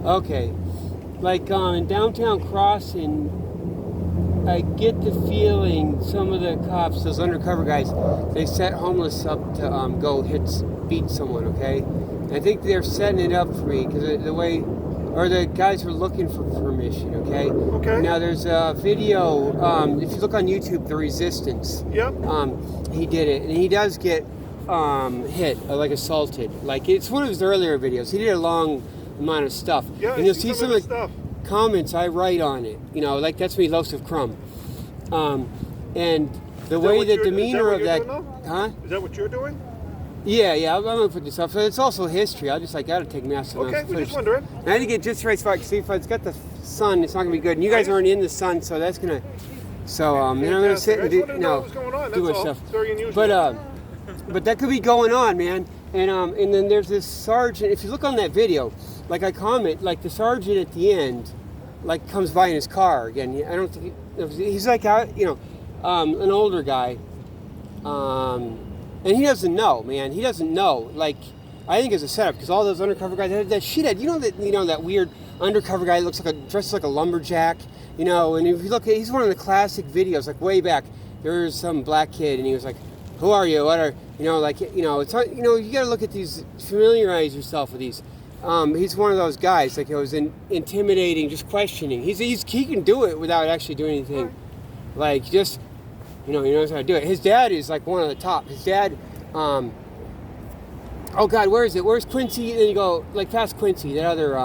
Okay. Like in downtown Crossing, I get the feeling some of the cops, those undercover guys, they set homeless up to go beat someone, okay? And I think they're setting it up for me because the way, or the guys were looking for permission, okay? Okay. Now there's a video, if you look on YouTube, The Resistance. Yep. He did it, and he does get hit, like assaulted. Like, it's one of his earlier videos. He did a long amount of stuff. Yeah, and you'll see some of the stuff. Comments I write on it, like that's me, loaves of crumb. And the way the demeanor of that, huh? Is that what you're doing? Yeah, I'm gonna put this up. So it's also history. I gotta take massive amounts of we're footage. just wondering. And I had to get just right spot. See if it's got the sun, it's not gonna be good. And you guys aren't in the sun, so that's gonna. So then I'm gonna sit and do my stuff. It's very unusual. But that could be going on, man. And then there's this sergeant. If you look on that video, like I comment, like the sergeant at the end, like comes by in his car again. I don't think he's like out, an older guy, and he doesn't know, man. He doesn't know. Like, I think it's a setup because all those undercover guys, that shithead. That weird undercover guy that looks like dressed like a lumberjack. And if you look at, he's one of the classic videos, like way back. There was some black kid, and he was like, "Who are you? What are it's you got to look at these, familiarize yourself with these." He's one of those guys, like, it was intimidating, just questioning. He can do it without actually doing anything. Like, just, he knows how to do it. His dad is, like, one of the top. His dad, oh, God, where is it? Where's Quincy? And then you go, like, past Quincy, that other,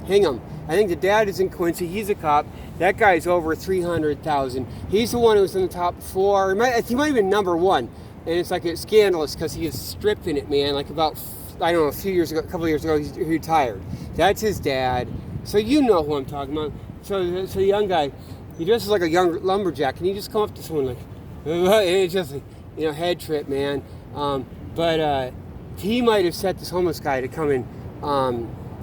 Hingham. I think the dad is in Quincy. He's a cop. That guy's over 300,000. He's the one who was in the top 4. He might have been number 1. And it's, like, it's scandalous because he is stripping it, man, like about... I don't know, a couple of years ago, he retired. That's his dad. So you know who I'm talking about. So the young guy, he dresses like a young lumberjack, and he just come up to someone like, and it's just, head trip, man. But he might have set this homeless guy to come and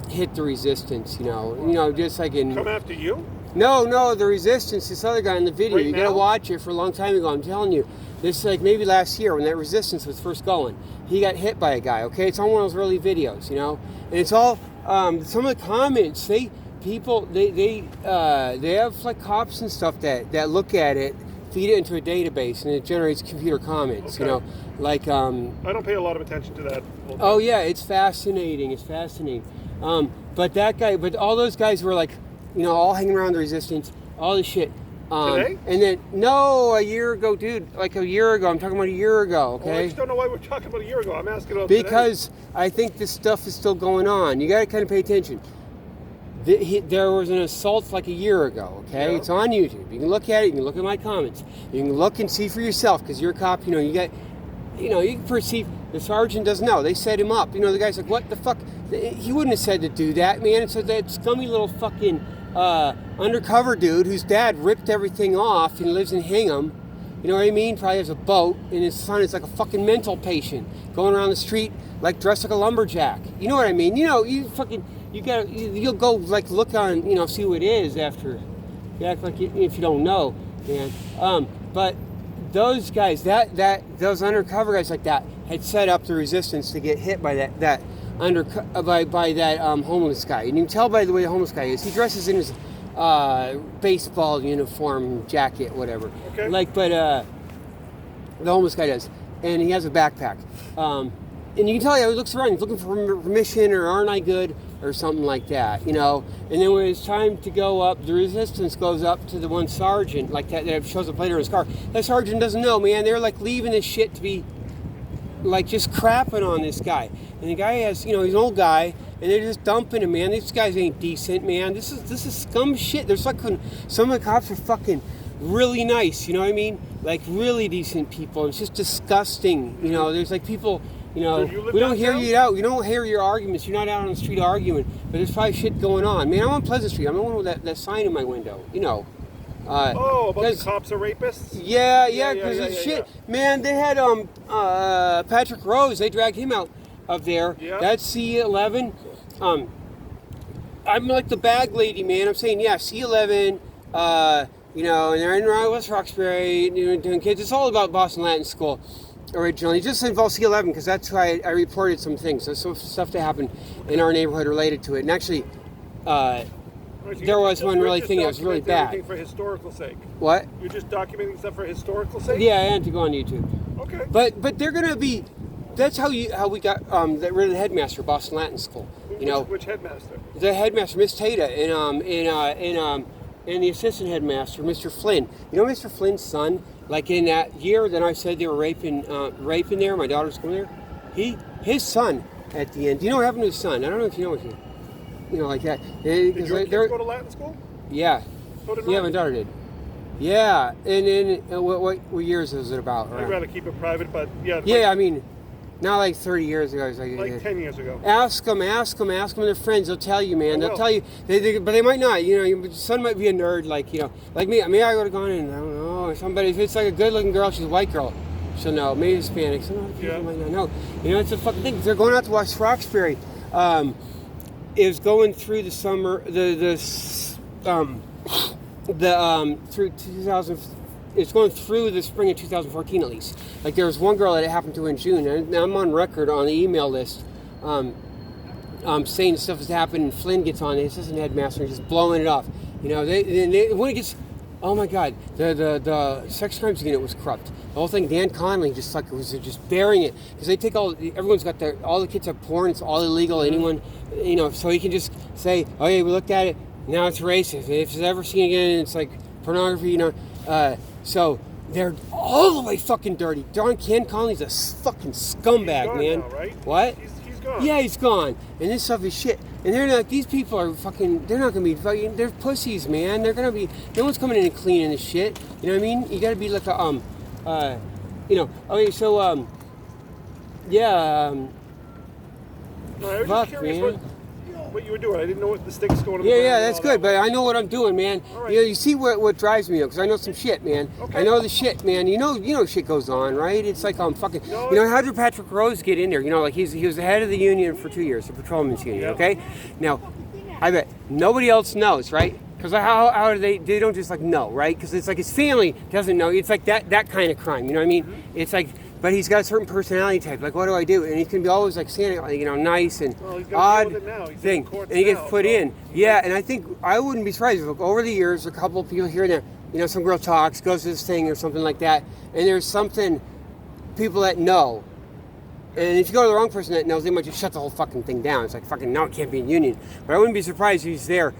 hit the resistance, just like in... Come after you? No, the resistance, this other guy in the video. Right You got to watch it for a long time ago, I'm telling you. This, like, maybe last year when that resistance was first going. He got hit by a guy, okay? It's on one of those early videos, And it's all, some of the comments, they have, like, cops and stuff that look at it, feed it into a database, and it generates computer comments, okay. Like... I don't pay a lot of attention to that. Oh, yeah, it's fascinating. But all those guys were, like, all hanging around the resistance, all this shit. Today? And then, no, a year ago, dude. Like a year ago. I'm talking about a year ago, okay? Well, I just don't know why we're talking about a year ago. I'm asking about because today. I think this stuff is still going on. You got to kind of pay attention. There was an assault like a year ago, okay? Yeah. It's on YouTube. You can look at it. You can look at my comments. You can look and see for yourself because you're a cop. You can perceive. The sergeant doesn't know. They set him up. The guy's like, what the fuck? He wouldn't have said to do that, man. And so that scummy little fucking... undercover dude whose dad ripped everything off and lives in Hingham, you know what I mean? Probably has a boat, and his son is like a fucking mental patient going around the street like dressed like a lumberjack. You know what I mean? You'll go like look on, see who it is after. You act like if you don't know, man. But those guys, those undercover guys like that had set up the resistance to get hit by that homeless guy. And you can tell by the way the homeless guy is. He dresses in his baseball uniform, jacket, whatever. Okay. The homeless guy does. And he has a backpack. And you can tell he looks around. He's looking for permission or aren't I good or something like that, And then when it's time to go up, the resistance goes up to the one sergeant like that shows up later in his car. That sergeant doesn't know, man. They're like leaving this shit to be like just crapping on this guy. And the guy has, he's an old guy, and they're just dumping him, man. These guys ain't decent, man. This is scum shit. There's like some of the cops are fucking really nice, you know what I mean? Like really decent people. It's just disgusting, There's like people, So we don't hear you out. We don't hear your arguments. You're not out on the street arguing, but there's probably shit going on. Man, I'm on Pleasant Street. I'm the one with that sign in my window, about the cops are rapists? Yeah, because shit. Yeah. Man, they had Patrick Rose, they dragged him out of there. Yeah. That's C11. I'm like the bag lady, man. I'm saying, yeah, C11, and they're in West Roxbury, doing kids. It's all about Boston Latin School originally. It just involves C11 because that's why I reported some things. There's some stuff that happened in our neighborhood related to it. And actually, there was one really thing that was really bad. For historical sake. What? You're just documenting stuff for historical sake? Yeah, I had to go on YouTube. Okay. But they're gonna be. That's how we got rid of the headmaster, Boston Latin School. You know. Which headmaster? The headmaster, Miss Tata, and the assistant headmaster, Mr. Flynn. You know Mr. Flynn's son? Like in that year that I said they were raping there, my daughter's going there. His son at the end. Do you know what happened to his son? I don't know if you know what you know, like that. Did your kids go to Latin school? Yeah. So did Yeah, my daughter did. Yeah, and then what years was it about? I'd rather keep it private, but yeah. Yeah, I mean, not like 30 years ago. It was like 10 years ago. Ask them. Their friends. They'll tell you, man. They'll tell you. But they might not. You know, your son might be a nerd, like like me. I mean, I would have gone in. I don't know. Somebody. If it's like a good-looking girl, she's a white girl. She'll know. Maybe Hispanic. Some other people might not know. You know, it's a fucking thing. They're going out to watch Roxbury. It was going through the summer. Through 2000. It's going through the spring of 2014 at least. Like there was one girl that it happened to in June, and I'm on record on the email list saying stuff has happened, and Flynn gets on, the assistant headmaster, and just blowing it off. You know, when it gets, oh my God, the sex crimes unit was corrupt. The whole thing, Dan Conley was just bearing it because they take everyone's got all the kids have porn, it's all illegal. Anyone, you know, so he can just say, oh yeah, we looked at it, now it's racist. If it's ever seen again, it's like pornography, you know. So they're all the way fucking dirty. Ken Conley's a fucking scumbag, man. Now, right? What? He's gone. Yeah, he's gone. And this stuff is shit. And they're not. These people are fucking. They're not gonna be fucking. They're pussies, man. They're gonna be. No one's coming in and cleaning this shit. You know what I mean? You gotta be like a you know. Okay, so yeah. No, I was fuck, just curious man. What you were doing. I didn't know what the sticks going on. Yeah, that's good, but I know what I'm doing, man. Right. You know, you see what drives me up, because I know some shit, man. Okay. I know the shit, man. You know shit goes on, right? It's like fucking. You know, how did Patrick Rose get in there? You know, like he was the head of the union for 2 years, the patrolmen's union. Yeah. Okay. Now, I bet nobody else knows, right? Because how do they don't just like know, right? Because it's like his family doesn't know. It's like that kind of crime. You know what I mean? Mm-hmm. It's like. But he's got a certain personality type. Like, what do I do? And he can be always like standing, you know, nice and odd thing. And he gets put in. Yeah, and I think I wouldn't be surprised if over the years, a couple of people here and there, you know, some girl talks, goes to this thing or something like that, and there's something people that know. And if you go to the wrong person that knows, they might just shut the whole fucking thing down. It's like, fucking, no, it can't be in union. But I wouldn't be surprised if he's there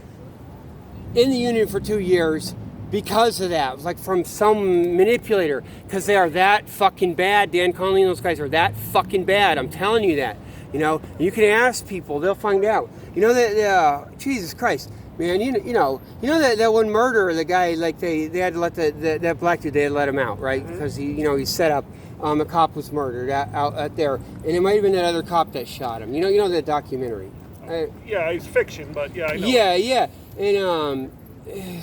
in the union for 2 years. Because of that, like from some manipulator, because they are that fucking bad. Dan Conley and those guys are that fucking bad. I'm telling you that. You know, you can ask people; they'll find out. You know that Jesus Christ, man. You know that one murderer, the guy, like they had to let that black dude, they had to let him out, right? Because he set up. A cop was murdered out there, and it might have been that other cop that shot him. You know that documentary. Yeah, it's fiction, but yeah, I know. Yeah, and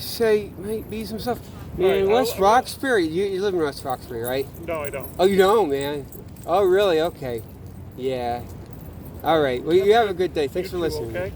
say might be some stuff. Man, West Roxbury. You live in West Roxbury, right? No, I don't. Oh, you don't, man. Oh, really? Okay. Yeah. All right. Well, you have a good day. Thanks for listening. Okay.